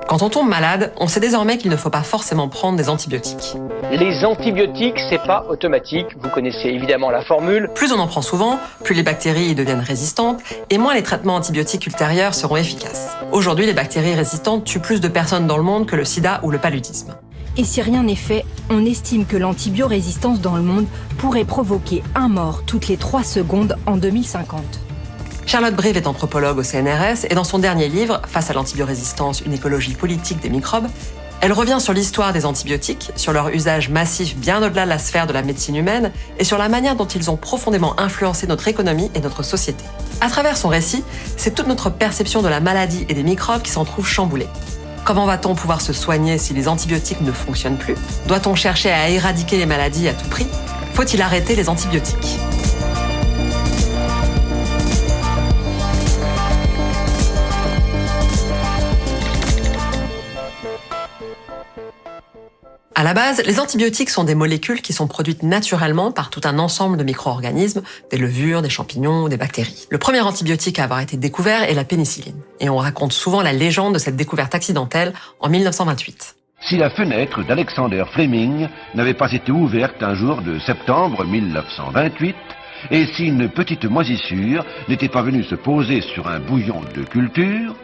Quand on tombe malade, on sait désormais qu'il ne faut pas forcément prendre des antibiotiques. Les antibiotiques, c'est pas automatique. Vous connaissez évidemment la formule. Plus on en prend souvent, plus les bactéries y deviennent résistantes et moins les traitements antibiotiques ultérieurs seront efficaces. Aujourd'hui, les bactéries résistantes tuent plus de personnes dans le monde que le sida ou le paludisme. Et si rien n'est fait, on estime que l'antibiorésistance dans le monde pourrait provoquer un mort toutes les 3 secondes en 2050. Charlotte Brive est anthropologue au CNRS et dans son dernier livre, Face à l'antibiorésistance, une écologie politique des microbes, elle revient sur l'histoire des antibiotiques, sur leur usage massif bien au-delà de la sphère de la médecine humaine et sur la manière dont ils ont profondément influencé notre économie et notre société. À travers son récit, c'est toute notre perception de la maladie et des microbes qui s'en trouve chamboulée. Comment va-t-on pouvoir se soigner si les antibiotiques ne fonctionnent plus? Doit-on chercher à éradiquer les maladies à tout prix? Faut-il arrêter les antibiotiques? À la base, les antibiotiques sont des molécules qui sont produites naturellement par tout un ensemble de micro-organismes, des levures, des champignons, des bactéries. Le premier antibiotique à avoir été découvert est la pénicilline. Et on raconte souvent la légende de cette découverte accidentelle en 1928. Si la fenêtre d'Alexander Fleming n'avait pas été ouverte un jour de septembre 1928, et si une petite moisissure n'était pas venue se poser sur un bouillon de culture,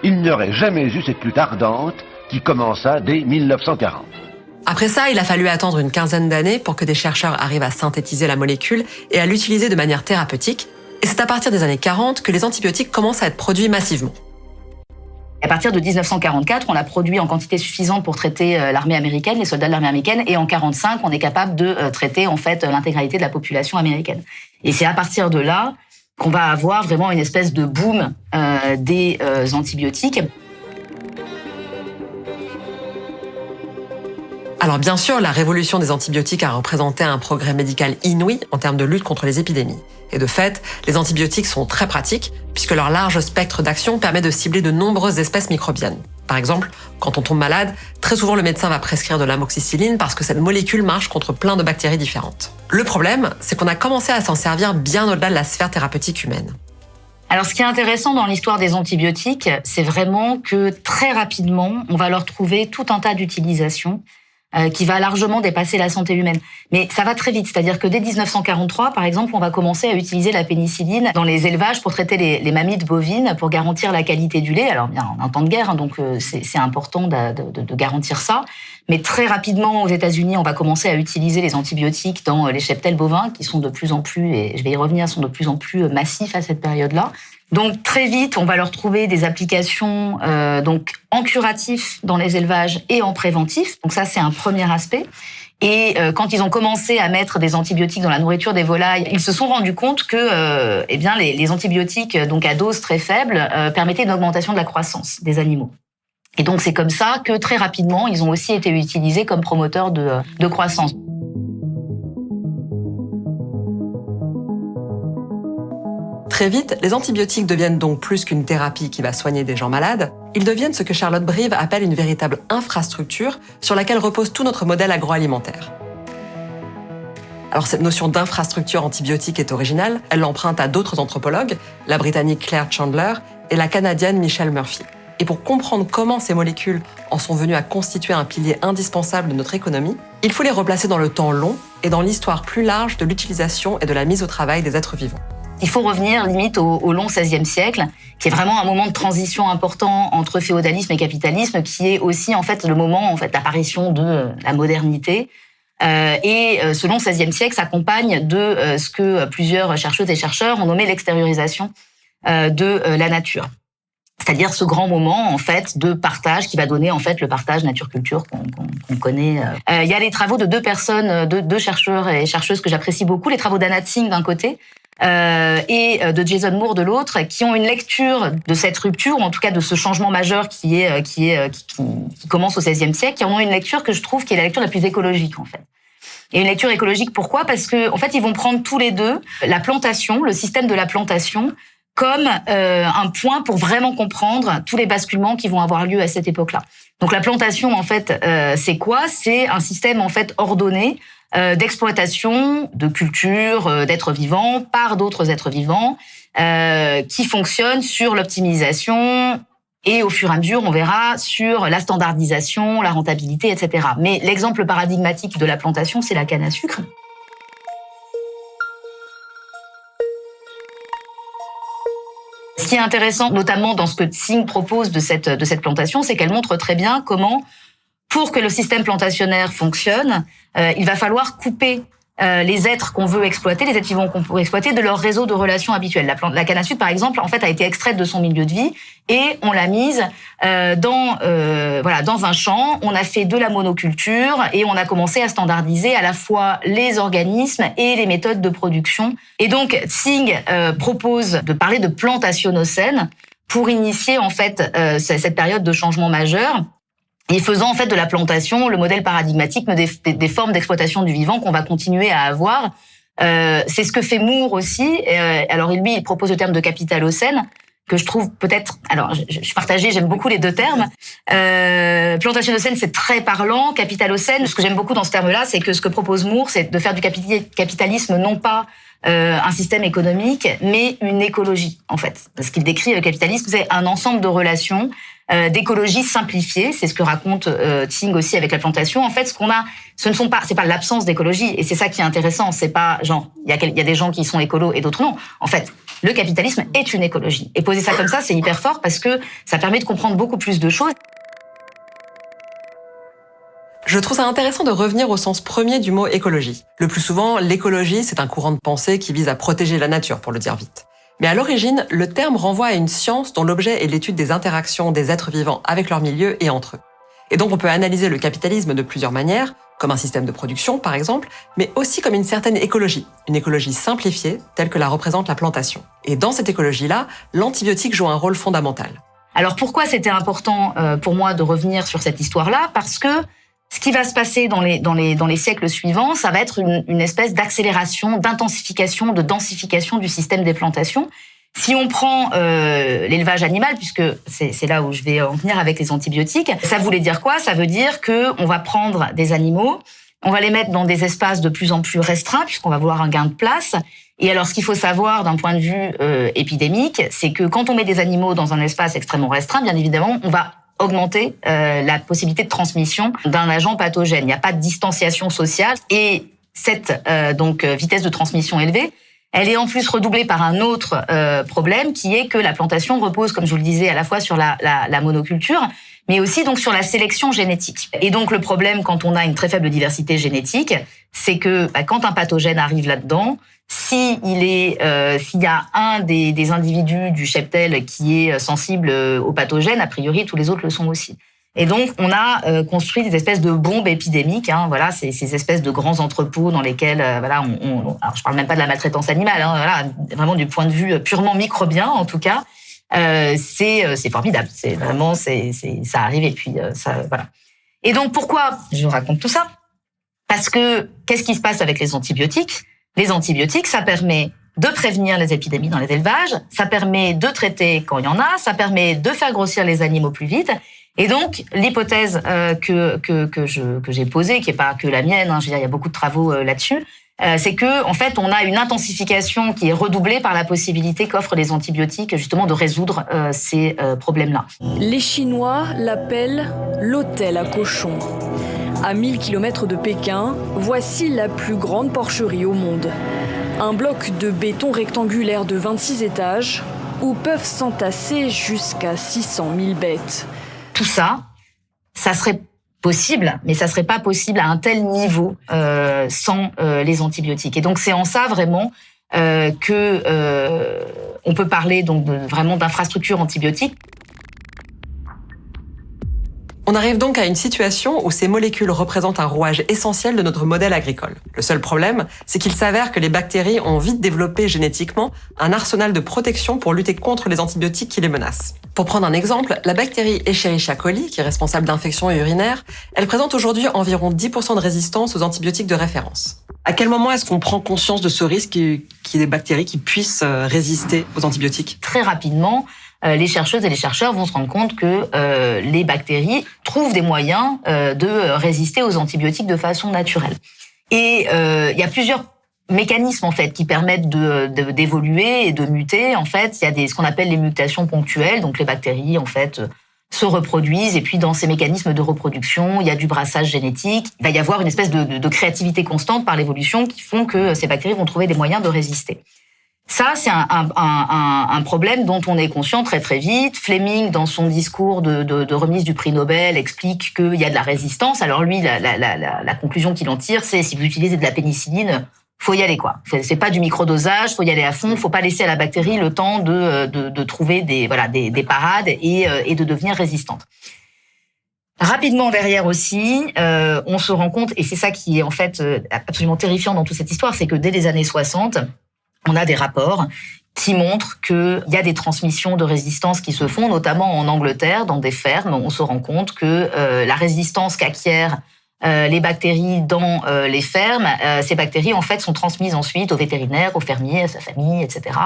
il n'y aurait jamais eu cette lutte ardente qui commença dès 1940. Après ça, il a fallu attendre une quinzaine d'années pour que des chercheurs arrivent à synthétiser la molécule et à l'utiliser de manière thérapeutique. Et c'est à partir des années 40 que les antibiotiques commencent à être produits massivement. À partir de 1944, on l'a produit en quantité suffisante pour traiter l'armée américaine, les soldats de l'armée américaine, et en 1945, on est capable de traiter en fait l'intégralité de la population américaine. Et c'est à partir de là qu'on va avoir vraiment une espèce de boom des antibiotiques. Alors bien sûr, la révolution des antibiotiques a représenté un progrès médical inouï en termes de lutte contre les épidémies. Et de fait, les antibiotiques sont très pratiques puisque leur large spectre d'action permet de cibler de nombreuses espèces microbiennes. Par exemple, quand on tombe malade, très souvent le médecin va prescrire de l'amoxicilline parce que cette molécule marche contre plein de bactéries différentes. Le problème, c'est qu'on a commencé à s'en servir bien au-delà de la sphère thérapeutique humaine. Alors, ce qui est intéressant dans l'histoire des antibiotiques, c'est vraiment que très rapidement, on va leur trouver tout un tas d'utilisations qui va largement dépasser la santé humaine. Mais ça va très vite, c'est-à-dire que dès 1943, par exemple, on va commencer à utiliser la pénicilline dans les élevages pour traiter les mammites bovines, pour garantir la qualité du lait. Alors bien, en temps de guerre, donc c'est important de garantir ça. Mais très rapidement, aux États-Unis, on va commencer à utiliser les antibiotiques dans les cheptels bovins, qui sont de plus en plus, et je vais y revenir, sont de plus en plus massifs à cette période-là. Donc très vite, on va leur trouver des applications donc en curatif dans les élevages et en préventif. Donc ça, c'est un premier aspect. Et quand ils ont commencé à mettre des antibiotiques dans la nourriture des volailles, ils se sont rendus compte que eh bien les antibiotiques donc à dose très faible permettaient une augmentation de la croissance des animaux. Et donc c'est comme ça que très rapidement, ils ont aussi été utilisés comme promoteurs de croissance. Très vite, les antibiotiques deviennent donc plus qu'une thérapie qui va soigner des gens malades. Ils deviennent ce que Charlotte Brive appelle une véritable infrastructure sur laquelle repose tout notre modèle agroalimentaire. Alors cette notion d'infrastructure antibiotique est originale. Elle l'emprunte à d'autres anthropologues, la britannique Claire Chandler et la canadienne Michelle Murphy. Et pour comprendre comment ces molécules en sont venues à constituer un pilier indispensable de notre économie, il faut les replacer dans le temps long et dans l'histoire plus large de l'utilisation et de la mise au travail des êtres vivants. Il faut revenir limite au long XVIe siècle, qui est vraiment un moment de transition important entre féodalisme et capitalisme, qui est aussi en fait le moment en fait l'apparition de la modernité. Et ce long XVIe siècle s'accompagne de ce que plusieurs chercheuses et chercheurs ont nommé l'extériorisation de la nature. C'est-à-dire ce grand moment en fait de partage qui va donner en fait le partage nature-culture qu'on connaît. Il y a les travaux de deux personnes, deux chercheurs et chercheuses que j'apprécie beaucoup, les travaux d'Anat Singh d'un côté et de Jason Moore de l'autre, qui ont une lecture de cette rupture, ou en tout cas de ce changement majeur qui commence au XVIe siècle, qui en ont une lecture que je trouve qui est la lecture la plus écologique en fait. Et une lecture écologique, pourquoi ? Parce que en fait ils vont prendre tous les deux la plantation, le système de la plantation, comme un point pour vraiment comprendre tous les basculements qui vont avoir lieu à cette époque-là. Donc la plantation, en fait, c'est quoi? C'est un système en fait ordonné d'exploitation de cultures, d'êtres vivants par d'autres êtres vivants, qui fonctionne sur l'optimisation et au fur et à mesure, on verra, sur la standardisation, la rentabilité, etc. Mais l'exemple paradigmatique de la plantation, c'est la canne à sucre. Ce qui est intéressant, notamment dans ce que Tsing propose de cette plantation, c'est qu'elle montre très bien comment, pour que le système plantationnaire fonctionne, il va falloir couper les êtres qu'on veut exploiter, les êtres vivants qu'on veut exploiter, de leur réseau de relations habituelles. La canne à sucre, par exemple, en fait, a été extraite de son milieu de vie et on l'a mise dans un champ. On a fait de la monoculture et on a commencé à standardiser à la fois les organismes et les méthodes de production. Et donc, Tsing propose de parler de plantationocène pour initier en fait cette période de changement majeur. Et faisant en fait de la plantation le modèle paradigmatique des formes d'exploitation du vivant qu'on va continuer à avoir. C'est ce que fait Moore aussi. Alors lui, il propose le terme de capitalocène, que je trouve peut-être... Alors, je suis partagée, j'aime beaucoup les deux termes. Plantationocène, c'est très parlant. Capitalocène, ce que j'aime beaucoup dans ce terme-là, c'est que ce que propose Moore, c'est de faire du capitalisme non pas un système économique, mais une écologie, en fait. Ce qu'il décrit, le capitalisme, c'est un ensemble de relations d'écologie simplifiée, c'est ce que raconte Tsing aussi avec la plantation. En fait, ce qu'on a, c'est pas l'absence d'écologie, et c'est ça qui est intéressant. C'est pas genre il y a des gens qui sont écolos et d'autres non. En fait, le capitalisme est une écologie. Et poser ça comme ça, c'est hyper fort parce que ça permet de comprendre beaucoup plus de choses. Je trouve ça intéressant de revenir au sens premier du mot écologie. Le plus souvent, l'écologie, c'est un courant de pensée qui vise à protéger la nature, pour le dire vite. Mais à l'origine, le terme renvoie à une science dont l'objet est l'étude des interactions des êtres vivants avec leur milieu et entre eux. Et donc on peut analyser le capitalisme de plusieurs manières, comme un système de production par exemple, mais aussi comme une certaine écologie, une écologie simplifiée telle que la représente la plantation. Et dans cette écologie-là, l'antibiotique joue un rôle fondamental. Alors pourquoi c'était important pour moi de revenir sur cette histoire-là? Parce que ce qui va se passer dans les siècles suivants, ça va être une espèce d'accélération, d'intensification, de densification du système des plantations. Si on prend l'élevage animal, puisque c'est là où je vais en venir avec les antibiotiques, ça voulait dire quoi? Ça veut dire que on va prendre des animaux, on va les mettre dans des espaces de plus en plus restreints, puisqu'on va vouloir un gain de place. Et alors, ce qu'il faut savoir d'un point de vue épidémique, c'est que quand on met des animaux dans un espace extrêmement restreint, bien évidemment, on va augmenter la possibilité de transmission d'un agent pathogène. Il n'y a pas de distanciation sociale et cette vitesse de transmission élevée, elle est en plus redoublée par un autre problème qui est que la plantation repose, comme je vous le disais, à la fois sur la monoculture, mais aussi donc sur la sélection génétique. Et donc le problème quand on a une très faible diversité génétique, c'est que quand un pathogène arrive là-dedans, s'il y a un des individus du cheptel qui est sensible au pathogène, a priori tous les autres le sont aussi. Et donc on a construit des espèces de bombes épidémiques, voilà, ces espèces de grands entrepôts dans lesquels alors je parle même pas de la maltraitance animale, voilà, vraiment du point de vue purement microbien en tout cas, c'est formidable, c'est vraiment ça arrive et puis ça voilà. Et donc pourquoi je vous raconte tout ça? Parce que qu'est-ce qui se passe avec les antibiotiques? Les antibiotiques, ça permet de prévenir les épidémies dans les élevages, ça permet de traiter quand il y en a, ça permet de faire grossir les animaux plus vite. Et donc, l'hypothèse que j'ai posée, qui est pas que la mienne, je veux dire, il y a beaucoup de travaux là-dessus, c'est que en fait, on a une intensification qui est redoublée par la possibilité qu'offrent les antibiotiques, justement, de résoudre ces problèmes-là. Les Chinois l'appellent l'hôtel à cochons. À 1000 km de Pékin, voici la plus grande porcherie au monde. Un bloc de béton rectangulaire de 26 étages où peuvent s'entasser jusqu'à 600 000 bêtes. Tout ça, ça serait possible, mais ça serait pas possible à un tel niveau sans les antibiotiques. Et donc c'est en ça vraiment que on peut parler donc vraiment d'infrastructure antibiotique. On arrive donc à une situation où ces molécules représentent un rouage essentiel de notre modèle agricole. Le seul problème, c'est qu'il s'avère que les bactéries ont vite développé génétiquement un arsenal de protection pour lutter contre les antibiotiques qui les menacent. Pour prendre un exemple, la bactérie Escherichia coli, qui est responsable d'infections urinaires, elle présente aujourd'hui environ 10% de résistance aux antibiotiques de référence. À quel moment est-ce qu'on prend conscience de ce risque qu'il y ait des bactéries qui puissent résister aux antibiotiques? Très rapidement. les chercheuses et les chercheurs vont se rendre compte que les bactéries trouvent des moyens de résister aux antibiotiques de façon naturelle. Et il y a plusieurs mécanismes en fait qui permettent d'évoluer et de muter. En fait, il y a ce qu'on appelle les mutations ponctuelles, donc les bactéries en fait se reproduisent et puis dans ces mécanismes de reproduction, il y a du brassage génétique. Il va y avoir une espèce de créativité constante par l'évolution qui font que ces bactéries vont trouver des moyens de résister. Ça, c'est un problème dont on est conscient très très vite. Fleming, dans son discours de remise du prix Nobel, explique qu'il y a de la résistance. Alors lui, la conclusion qu'il en tire, c'est si vous utilisez de la pénicilline, faut y aller quoi. C'est pas du microdosage, faut y aller à fond. Faut pas laisser à la bactérie le temps de trouver des parades et de devenir résistante. Rapidement derrière aussi, on se rend compte, et c'est ça qui est en fait absolument terrifiant dans toute cette histoire, c'est que dès les années 60, on a des rapports qui montrent qu'il y a des transmissions de résistance qui se font, notamment en Angleterre, dans des fermes. On se rend compte que la résistance qu'acquièrent les bactéries dans les fermes, ces bactéries en fait sont transmises ensuite aux vétérinaires, aux fermiers, à sa famille, etc.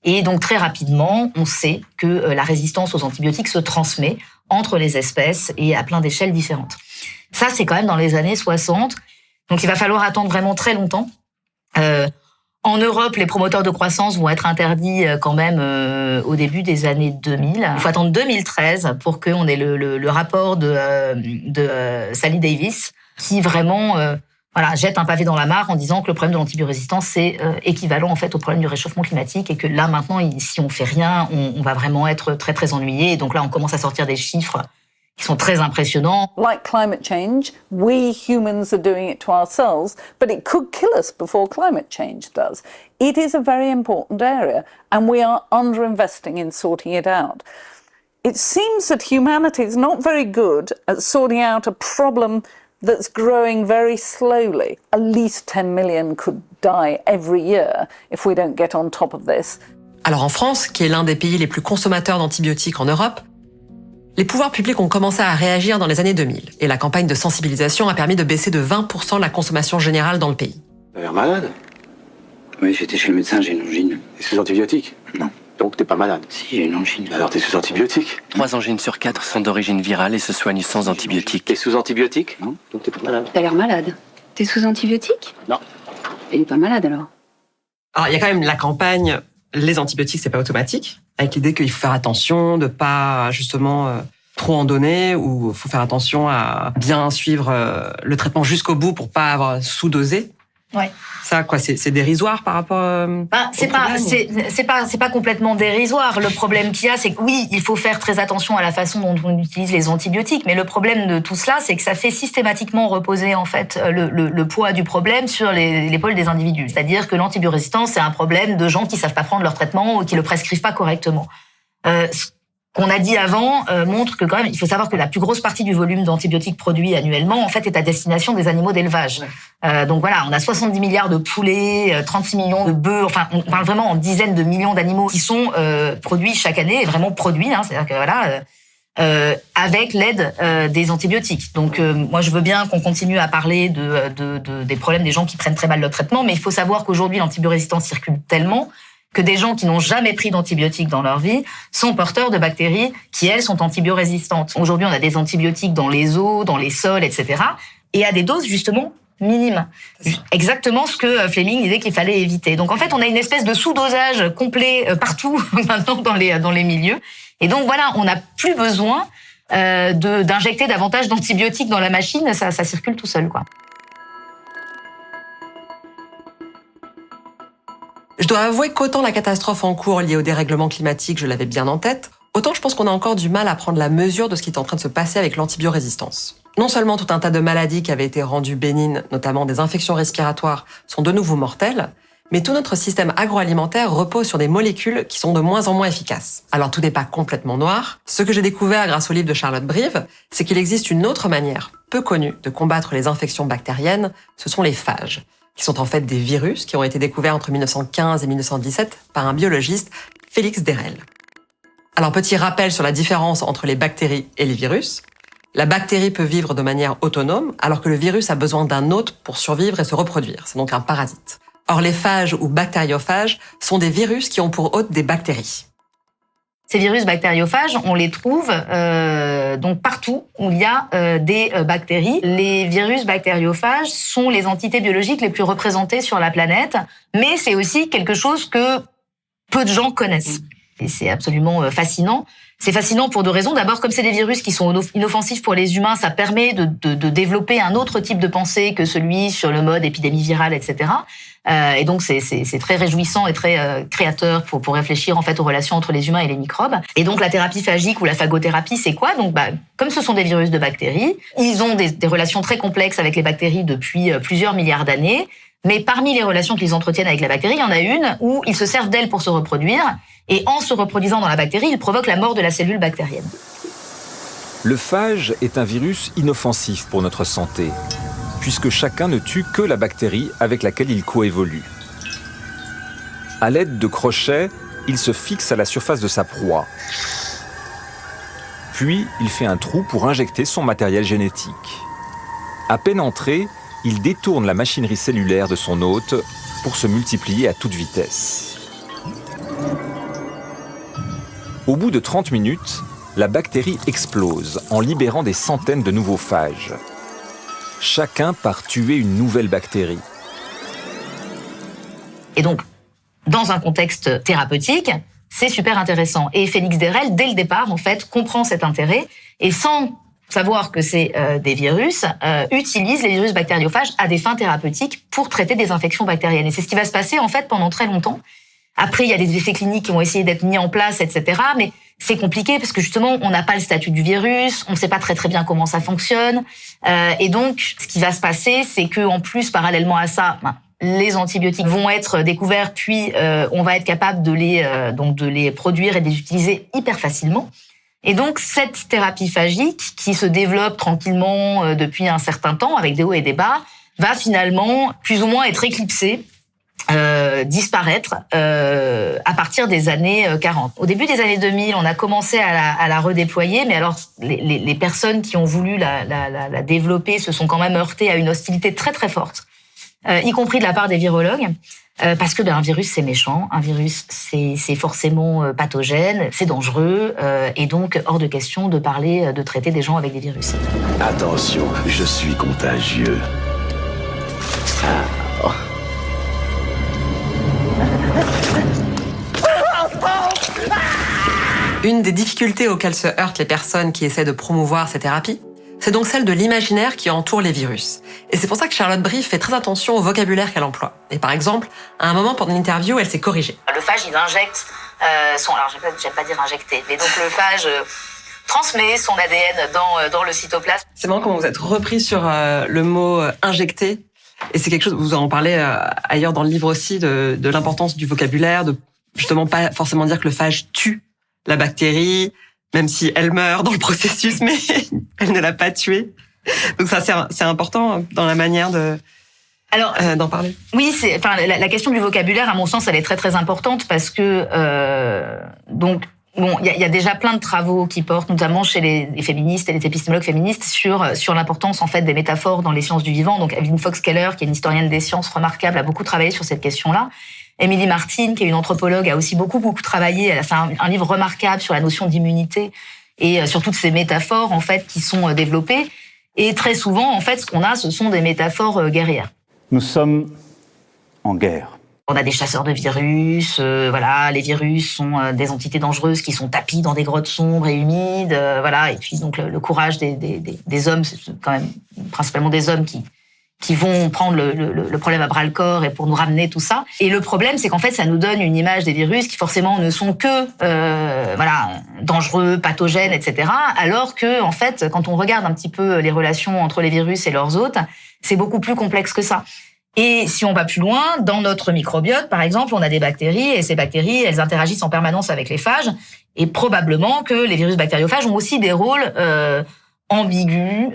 Et donc très rapidement, on sait que la résistance aux antibiotiques se transmet entre les espèces et à plein d'échelles différentes. Ça, c'est quand même dans les années 60. Donc il va falloir attendre vraiment très longtemps. En Europe, les promoteurs de croissance vont être interdits quand même au début des années 2000. Il faut attendre 2013 pour qu'on ait le rapport de Sally Davis qui vraiment jette un pavé dans la mare en disant que le problème de l'antibiorésistance c'est équivalent en fait au problème du réchauffement climatique et que là maintenant, si on fait rien, on va vraiment être très très ennuyé. Et donc là, on commence à sortir des chiffres qui sont très impressionnants. Like climate change, we humans are doing it to ourselves, but it could kill us before climate change does. It is a very important area, and we are underinvesting in sorting it out. It seems that humanity is not very good at sorting out a problem that's growing very slowly. At least 10 million could die every year if we don't get on top of this. Alors en France, qui est l'un des pays les plus consommateurs d'antibiotiques en Europe, les pouvoirs publics ont commencé à réagir dans les années 2000 et la campagne de sensibilisation a permis de baisser de 20% la consommation générale dans le pays. T'as l'air malade? Oui, j'étais chez le médecin, j'ai une angine. T'es sous antibiotiques? Non. Donc t'es pas malade? Si, j'ai une angine. Alors t'es sous antibiotiques? 3 angines sur 4 sont d'origine virale et se soignent sans antibiotiques. T'es sous antibiotiques? Non. Donc t'es pas malade? T'as l'air malade. T'es sous antibiotiques? Non. Et pas malade alors? Alors il y a quand même la campagne « Les antibiotiques, c'est pas automatique », avec l'idée qu'il faut faire attention de pas justement trop en donner ou il faut faire attention à bien suivre le traitement jusqu'au bout pour pas avoir sous-dosé. Ouais. Ça, quoi, c'est dérisoire par rapport. C'est pas complètement dérisoire. Le problème qu'il y a, c'est que oui, il faut faire très attention à la façon dont on utilise les antibiotiques, mais le problème de tout cela, c'est que ça fait systématiquement reposer en fait le poids du problème sur l'épaule des individus. C'est-à-dire que l'antibiorésistance, c'est un problème de gens qui savent pas prendre leur traitement ou qui le prescrivent pas correctement. Qu'on a dit avant montre que quand même, il faut savoir que la plus grosse partie du volume d'antibiotiques produits annuellement, en fait, est à destination des animaux d'élevage. Donc voilà, on a 70 milliards de poulets, 36 millions de bœufs, enfin, on parle vraiment en dizaines de millions d'animaux qui sont produits chaque année, vraiment produits, c'est-à-dire que voilà, avec l'aide des antibiotiques. Donc moi, je veux bien qu'on continue à parler des problèmes des gens qui prennent très mal le traitement, mais il faut savoir qu'aujourd'hui, l'antibiorésistance circule tellement que des gens qui n'ont jamais pris d'antibiotiques dans leur vie sont porteurs de bactéries qui, elles, sont antibiorésistantes. Aujourd'hui, on a des antibiotiques dans les eaux, dans les sols, etc. et à des doses, justement, minimes. Exactement ce que Fleming disait qu'il fallait éviter. Donc, en fait, on a une espèce de sous-dosage complet partout, maintenant, dans les milieux. Et donc, voilà, on n'a plus besoin d'injecter davantage d'antibiotiques dans la machine. Ça circule tout seul, quoi. Je dois avouer qu'autant la catastrophe en cours liée au dérèglement climatique, je l'avais bien en tête, autant je pense qu'on a encore du mal à prendre la mesure de ce qui est en train de se passer avec l'antibiorésistance. Non seulement tout un tas de maladies qui avaient été rendues bénignes, notamment des infections respiratoires, sont de nouveau mortelles, mais tout notre système agroalimentaire repose sur des molécules qui sont de moins en moins efficaces. Alors tout n'est pas complètement noir. Ce que j'ai découvert grâce au livre de Charlotte Brive, c'est qu'il existe une autre manière, peu connue, de combattre les infections bactériennes, ce sont les phages, qui sont en fait des virus qui ont été découverts entre 1915 et 1917 par un biologiste, Félix Derel. Alors, petit rappel sur la différence entre les bactéries et les virus. La bactérie peut vivre de manière autonome, alors que le virus a besoin d'un hôte pour survivre et se reproduire. C'est donc un parasite. Or, les phages ou bactériophages sont des virus qui ont pour hôte des bactéries. Ces virus bactériophages, on les trouve donc partout où il y a des bactéries. Les virus bactériophages sont les entités biologiques les plus représentées sur la planète, mais c'est aussi quelque chose que peu de gens connaissent. Et c'est absolument fascinant. C'est fascinant pour deux raisons. D'abord, comme c'est des virus qui sont inoffensifs pour les humains, ça permet de développer un autre type de pensée que celui sur le mode épidémie virale, etc. Et donc, c'est très réjouissant et très créateur pour réfléchir en fait aux relations entre les humains et les microbes. Et donc, la thérapie phagique ou la phagothérapie, c'est quoi? Donc, comme ce sont des virus de bactéries, ils ont des relations très complexes avec les bactéries depuis plusieurs milliards d'années. Mais parmi les relations qu'ils entretiennent avec la bactérie, il y en a une où ils se servent d'elle pour se reproduire. Et en se reproduisant dans la bactérie, ils provoquent la mort de la cellule bactérienne. Le phage est un virus inoffensif pour notre santé, puisque chacun ne tue que la bactérie avec laquelle il coévolue. À l'aide de crochets, il se fixe à la surface de sa proie. Puis, il fait un trou pour injecter son matériel génétique. À peine entré, il détourne la machinerie cellulaire de son hôte pour se multiplier à toute vitesse. Au bout de 30 minutes, la bactérie explose en libérant des centaines de nouveaux phages. Chacun part tuer une nouvelle bactérie. Et donc, dans un contexte thérapeutique, c'est super intéressant. Et Félix Derrel, dès le départ, en fait, comprend cet intérêt et sans savoir que c'est des virus, utilise les virus bactériophages à des fins thérapeutiques pour traiter des infections bactériennes. Et c'est ce qui va se passer, en fait, pendant très longtemps. Après, il y a des essais cliniques qui vont essayer d'être mis en place, etc. Mais c'est compliqué parce que justement, on n'a pas le statut du virus, on ne sait pas très bien comment ça fonctionne. Et donc, ce qui va se passer, c'est que en plus, parallèlement à ça, les antibiotiques vont être découverts, puis on va être capable de les produire et de les utiliser hyper facilement. Et donc, cette thérapie phagique, qui se développe tranquillement depuis un certain temps, avec des hauts et des bas, va finalement plus ou moins être éclipsée, disparaître à partir des années 40. Au début des années 2000, on a commencé à la redéployer, mais alors les personnes qui ont voulu la développer se sont quand même heurtées à une hostilité très très forte, y compris de la part des virologues, parce que un virus c'est méchant, un virus c'est forcément pathogène, c'est dangereux, et donc hors de question de traiter des gens avec des virus. Attention, je suis contagieux. Une des difficultés auxquelles se heurtent les personnes qui essaient de promouvoir ces thérapies, c'est donc celle de l'imaginaire qui entoure les virus. Et c'est pour ça que Charlotte Brive fait très attention au vocabulaire qu'elle emploie. Et par exemple, à un moment pendant une interview, elle s'est corrigée. Le phage, il injecte alors j'aime pas dire injecter, mais donc le phage transmet son ADN dans le cytoplasme. C'est marrant comment vous êtes repris sur le mot injecter. Et c'est quelque chose, vous en parlez ailleurs dans le livre aussi, de l'importance du vocabulaire, de justement pas forcément dire que le phage tue la bactérie, même si elle meurt dans le processus, mais elle ne l'a pas tuée. Donc ça, c'est important dans la manière d'en parler. Oui, la question du vocabulaire, à mon sens, elle est très très importante parce que il y a déjà plein de travaux qui portent, notamment chez les féministes et les épistémologues féministes, sur l'importance en fait des métaphores dans les sciences du vivant. Donc Evelyn Fox-Keller, qui est une historienne des sciences remarquable, a beaucoup travaillé sur cette question-là. Emily Martin, qui est une anthropologue, a aussi beaucoup travaillé. Elle a fait un livre remarquable sur la notion d'immunité et sur toutes ces métaphores en fait qui sont développées. Et très souvent, en fait, ce qu'on a, ce sont des métaphores guerrières. Nous sommes en guerre. On a des chasseurs de virus, les virus sont des entités dangereuses qui sont tapies dans des grottes sombres et humides, et puis donc le courage des hommes, c'est quand même principalement des hommes qui vont prendre le problème à bras-le-corps et pour nous ramener tout ça. Et le problème, c'est qu'en fait, ça nous donne une image des virus qui forcément ne sont que dangereux, pathogènes, etc. Alors que, en fait, quand on regarde un petit peu les relations entre les virus et leurs hôtes, c'est beaucoup plus complexe que ça. Et si on va plus loin, dans notre microbiote, par exemple, on a des bactéries, et ces bactéries, elles interagissent en permanence avec les phages, et probablement que les virus bactériophages ont aussi des rôles ambigus,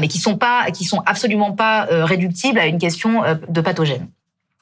mais qui sont absolument pas réductibles à une question de pathogène.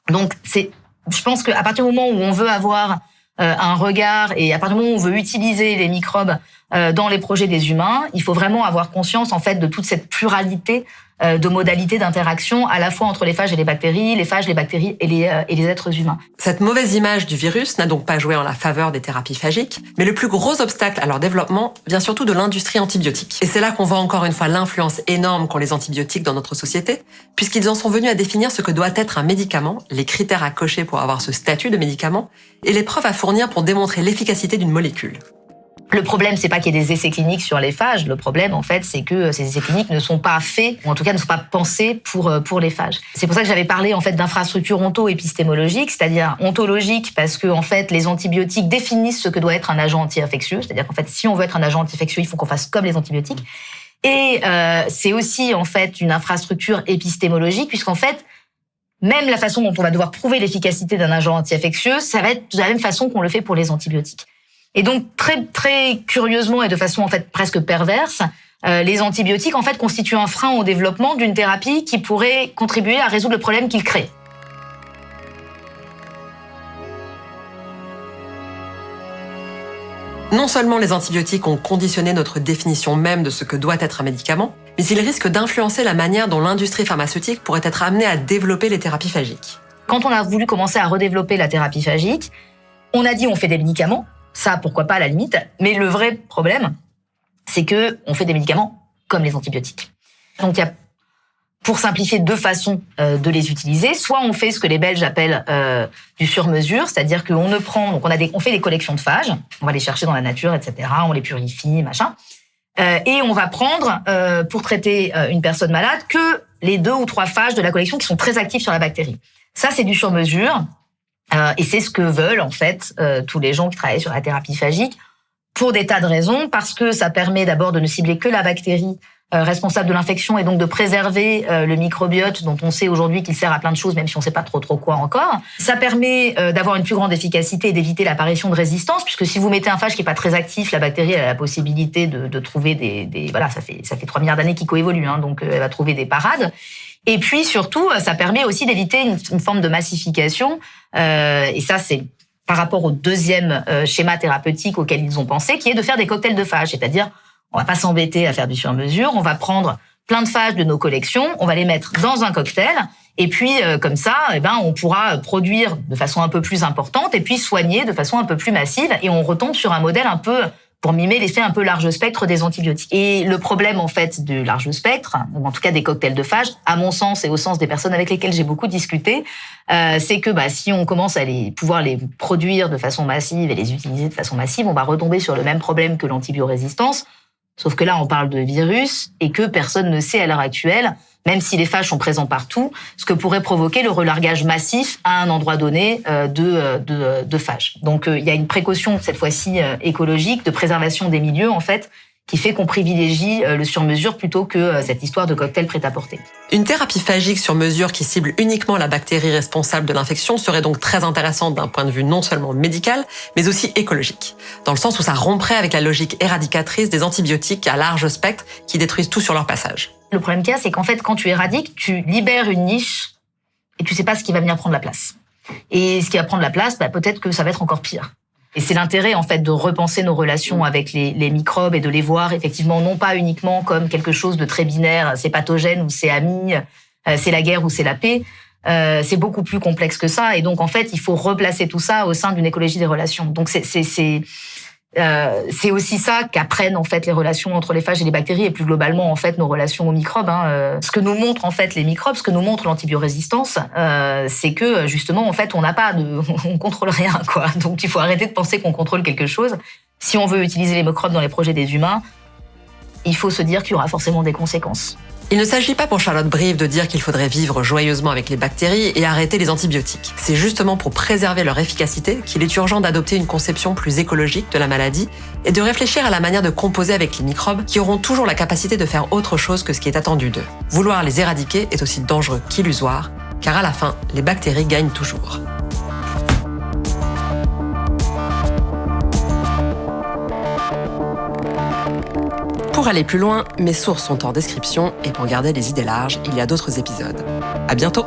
Donc je pense qu'à partir du moment où on veut avoir un regard et à partir du moment où on veut utiliser les microbes dans les projets des humains. Il faut vraiment avoir conscience en fait de toute cette pluralité de modalités d'interaction à la fois entre les phages et les bactéries, les bactéries et les êtres humains. Cette mauvaise image du virus n'a donc pas joué en la faveur des thérapies phagiques, mais le plus gros obstacle à leur développement vient surtout de l'industrie antibiotique. Et c'est là qu'on voit encore une fois l'influence énorme qu'ont les antibiotiques dans notre société, puisqu'ils en sont venus à définir ce que doit être un médicament, les critères à cocher pour avoir ce statut de médicament, et les preuves à fournir pour démontrer l'efficacité d'une molécule. Le problème, c'est pas qu'il y ait des essais cliniques sur les phages. Le problème, en fait, c'est que ces essais cliniques ne sont pas faits, ou en tout cas ne sont pas pensés pour les phages. C'est pour ça que j'avais parlé, en fait, d'infrastructures onto-épistémologiques, c'est-à-dire ontologiques, parce que, en fait, les antibiotiques définissent ce que doit être un agent anti-infectieux. C'est-à-dire qu'en fait, si on veut être un agent anti-infectieux, il faut qu'on fasse comme les antibiotiques. Et c'est aussi, en fait, une infrastructure épistémologique, puisqu'en fait, même la façon dont on va devoir prouver l'efficacité d'un agent anti-infectieux, ça va être de la même façon qu'on le fait pour les antibiotiques. Et donc, très, très curieusement et de façon, en fait, presque perverse, les antibiotiques, en fait, constituent un frein au développement d'une thérapie qui pourrait contribuer à résoudre le problème qu'ils créent. Non seulement les antibiotiques ont conditionné notre définition même de ce que doit être un médicament, mais ils risquent d'influencer la manière dont l'industrie pharmaceutique pourrait être amenée à développer les thérapies phagiques. Quand on a voulu commencer à redévelopper la thérapie phagique, on a dit on fait des médicaments. Ça, pourquoi pas, à la limite. Mais le vrai problème, c'est que on fait des médicaments comme les antibiotiques. Donc, il y a, pour simplifier, deux façons de les utiliser. Soit on fait ce que les Belges appellent du sur-mesure, c'est-à-dire qu'on ne prend, donc on fait des collections de phages, on va les chercher dans la nature, etc. On les purifie, machin. Et on va prendre, pour traiter une personne malade, que les 2 ou 3 phages de la collection qui sont très actifs sur la bactérie. Ça, c'est du sur-mesure. Et c'est ce que veulent en fait tous les gens qui travaillent sur la thérapie phagique pour des tas de raisons, parce que ça permet d'abord de ne cibler que la bactérie responsable de l'infection et donc de préserver le microbiote dont on sait aujourd'hui qu'il sert à plein de choses, même si on ne sait pas trop quoi encore. Ça permet d'avoir une plus grande efficacité et d'éviter l'apparition de résistance, puisque si vous mettez un phage qui n'est pas très actif, la bactérie elle a la possibilité de trouver voilà, ça fait 3 milliards d'années qu'il coévolue, hein, donc elle va trouver des parades. Et puis surtout, ça permet aussi d'éviter une forme de massification. Et ça, c'est par rapport au deuxième schéma thérapeutique auquel ils ont pensé, qui est de faire des cocktails de phages. C'est-à-dire, on va pas s'embêter à faire du sur-mesure, on va prendre plein de phages de nos collections, on va les mettre dans un cocktail, et puis comme ça, on pourra produire de façon un peu plus importante, et puis soigner de façon un peu plus massive, et on retombe sur un modèle un peu pour mimer l'effet un peu large spectre des antibiotiques. Et le problème, en fait, du large spectre, ou en tout cas des cocktails de phages, à mon sens et au sens des personnes avec lesquelles j'ai beaucoup discuté, c'est que si on commence à pouvoir les produire de façon massive et les utiliser de façon massive, on va retomber sur le même problème que l'antibiorésistance, sauf que là, on parle de virus et que personne ne sait à l'heure actuelle, même si les phages sont présents partout, ce que pourrait provoquer le relargage massif à un endroit donné de phages. Donc, il y a une précaution, cette fois-ci écologique, de préservation des milieux, en fait, qui fait qu'on privilégie le sur-mesure plutôt que cette histoire de cocktail prêt-à-porter. Une thérapie phagique sur mesure qui cible uniquement la bactérie responsable de l'infection serait donc très intéressante d'un point de vue non seulement médical, mais aussi écologique, dans le sens où ça romprait avec la logique éradicatrice des antibiotiques à large spectre qui détruisent tout sur leur passage. Le problème qu'il y a, c'est qu'en fait, quand tu éradiques, tu libères une niche et tu sais pas ce qui va venir prendre la place. Et ce qui va prendre la place, peut-être que ça va être encore pire. Et c'est l'intérêt, en fait, de repenser nos relations avec les microbes et de les voir, effectivement, non pas uniquement comme quelque chose de très binaire, c'est pathogène ou c'est ami, c'est la guerre ou c'est la paix. C'est beaucoup plus complexe que ça. Et donc, en fait, il faut replacer tout ça au sein d'une écologie des relations. Donc, c'est aussi ça qu'apprennent en fait les relations entre les phages et les bactéries et plus globalement en fait nos relations aux microbes. Ce que nous montrent en fait les microbes, ce que nous montre l'antibiorésistance, c'est que justement en fait on contrôle rien quoi. Donc il faut arrêter de penser qu'on contrôle quelque chose. Si on veut utiliser les microbes dans les projets des humains, il faut se dire qu'il y aura forcément des conséquences. Il ne s'agit pas pour Charlotte Brive de dire qu'il faudrait vivre joyeusement avec les bactéries et arrêter les antibiotiques. C'est justement pour préserver leur efficacité qu'il est urgent d'adopter une conception plus écologique de la maladie et de réfléchir à la manière de composer avec les microbes qui auront toujours la capacité de faire autre chose que ce qui est attendu d'eux. Vouloir les éradiquer est aussi dangereux qu'illusoire, car à la fin, les bactéries gagnent toujours. Pour aller plus loin, mes sources sont en description et pour garder les idées larges, il y a d'autres épisodes. À bientôt!